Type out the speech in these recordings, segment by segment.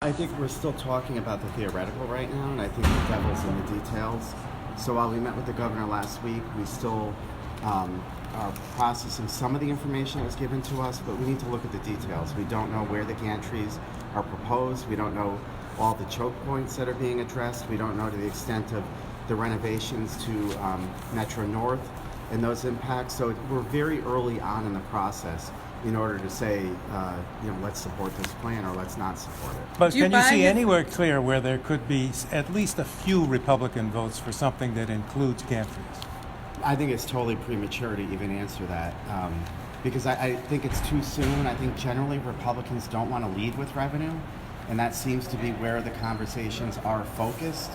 I think we're still talking about the theoretical right now, and I think the devil's in the details. So while we met with the governor last week, we still are processing some of the information that was given to us, but we need to look at the details. We don't know where the gantries are proposed. We don't know all the choke points that are being addressed. We don't know to the extent of the renovations to Metro North and those impacts. So we're very early on in the process in order to say, let's support this plan or let's not support it. But can you see anywhere clear where there could be at least a few Republican votes for something that includes gantries? I think it's totally premature to even answer that because I think it's too soon. I think generally Republicans don't want to lead with revenue, and that seems to be where the conversations are focused.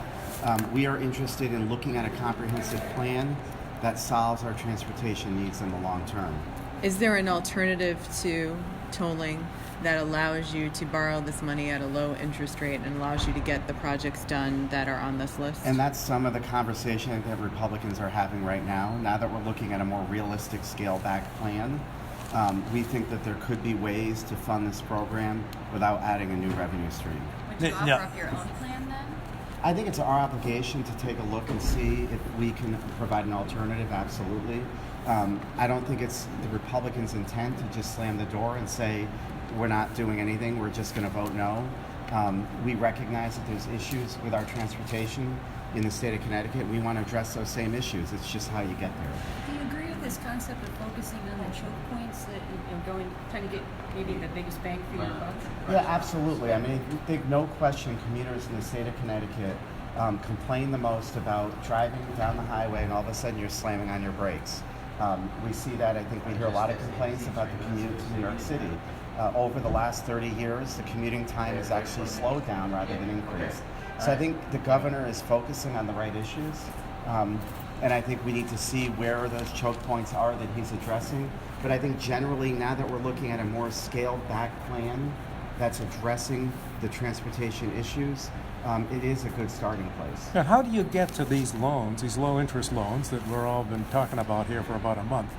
We are interested in looking at a comprehensive plan that solves our transportation needs in the long term. Is there an alternative to tolling that allows you to borrow this money at a low interest rate and allows you to get the projects done that are on this list? And that's some of the conversation that Republicans are having right now. Now that we're looking at a more realistic scale-back plan, we think that there could be ways to fund this program without adding a new revenue stream. Would you offer up your own plan then? I think it's our obligation to take a look and see if we can provide an alternative, absolutely. I don't think it's the Republicans' intent to just slam the door and say, we're not doing anything, we're just going to vote no. We recognize that there's issues with our transportation in the state of Connecticut. We want to address those same issues. It's just how you get there. Do you agree with this concept of focusing on the choke points that trying to get maybe the biggest bang for your buck? Yeah, absolutely. I mean, I think no question commuters in the state of Connecticut complain the most about driving down the highway and all of a sudden you're slamming on your brakes. We see that. I think we hear a lot of complaints about the commute to New York City. Over the last 30 years, the commuting time has actually slowed down rather than increased. So I think the governor is focusing on the right issues. And I think we need to see where those choke points are that he's addressing. But I think generally, now that we're looking at a more scaled back plan that's addressing the transportation issues, it is a good starting place. Now, how do you get to these loans, these low interest loans that we're all been talking about here for about a month,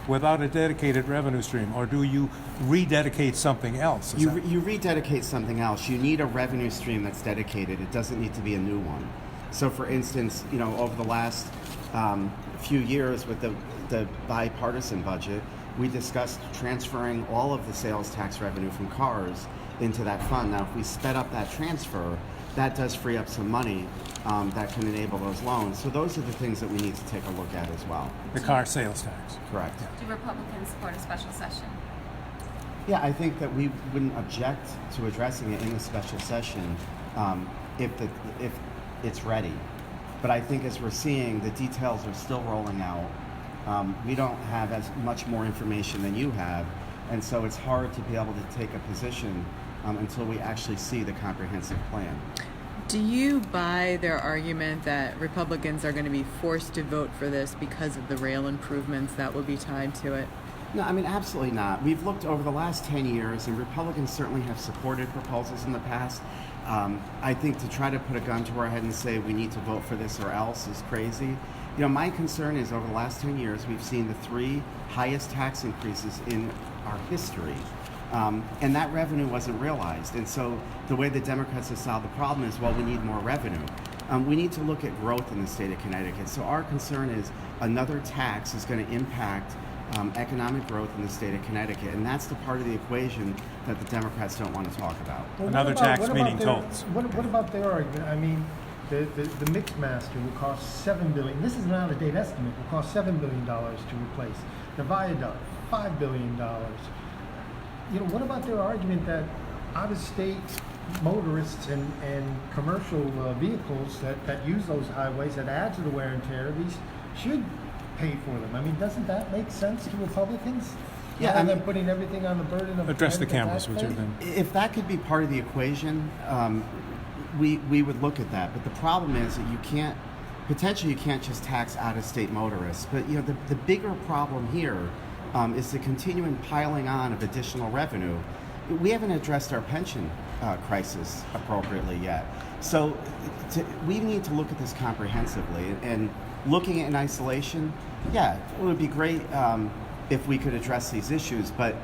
without a dedicated revenue stream? Or do you rededicate something else? You rededicate something else. You need a revenue stream that's dedicated. It doesn't need to be a new one. So for instance, over the last few years with the bipartisan budget, we discussed transferring all of the sales tax revenue from cars into that fund. Now, if we sped up that transfer, that does free up some money that can enable those loans. So those are the things that we need to take a look at as well. The car sales tax. Correct. Do Republicans support a special session? Yeah, I think that we wouldn't object to addressing it in a special session if it's ready. But I think as we're seeing, the details are still rolling out. We don't have as much more information than you have, and so it's hard to be able to take a position until we actually see the comprehensive plan. Do you buy their argument that Republicans are going to be forced to vote for this because of the rail improvements that will be tied to it? No, I mean, absolutely not. We've looked over the last 10 years, and Republicans certainly have supported proposals in the past. I think to try to put a gun to our head and say we need to vote for this or else is crazy. My concern is over the last 10 years, we've seen the 3 highest tax increases in our history. And that revenue wasn't realized. And so the way the Democrats have solved the problem is, well, we need more revenue. We need to look at growth in the state of Connecticut. So our concern is another tax is going to impact economic growth in the state of Connecticut. And that's the part of the equation that the Democrats don't want to talk about. Well, another tax meaning tolls. What about their argument? I mean, the Mixmaster will cost $7 billion. This is an out-of-date estimate. Will cost $7 billion to replace. The Viaduct, $5 billion. What about their argument that out-of-state motorists and commercial vehicles that use those highways, that add to the wear and tear, these should pay for them? I mean, doesn't that make sense to Republicans? Yeah, and then putting everything on the burden of address the cameras, would you then? If that could be part of the equation, we would look at that. But the problem is that you can't just tax out-of-state motorists. But the bigger problem here is the continuing piling on of additional revenue. We haven't addressed our pension crisis appropriately yet. So we need to look at this comprehensively. And looking at it in isolation, yeah, it would be great if we could address these issues, but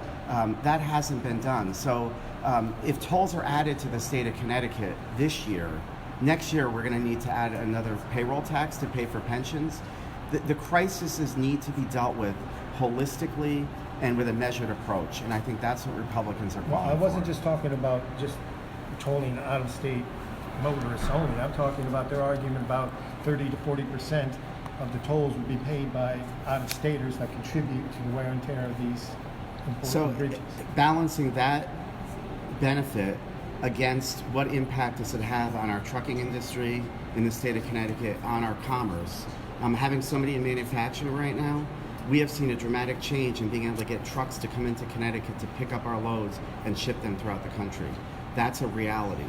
that hasn't been done. So if tolls are added to the state of Connecticut this year, next year we're going to need to add another payroll tax to pay for pensions. The crises need to be dealt with holistically and with a measured approach, and I think that's what Republicans are calling Well, I wasn't for. just talking about just tolling out-of-state motorists only. I'm talking about their argument about 30 to 40% of the tolls would be paid by out-of-staters that contribute to the wear and tear of these important So bridges. balancing that benefit against what impact does it have on our trucking industry in the state of Connecticut, on our commerce. Having somebody in manufacturing right now, we have seen a dramatic change in being able to get trucks to come into Connecticut to pick up our loads and ship them throughout the country. That's a reality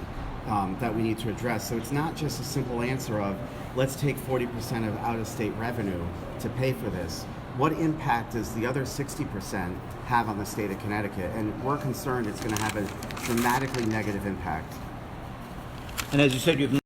that we need to address. So it's not just a simple answer of let's take 40% of out-of-state revenue to pay for this. What impact does the other 60% have on the state of Connecticut? And we're concerned it's going to have a dramatically negative impact. And as you said, you've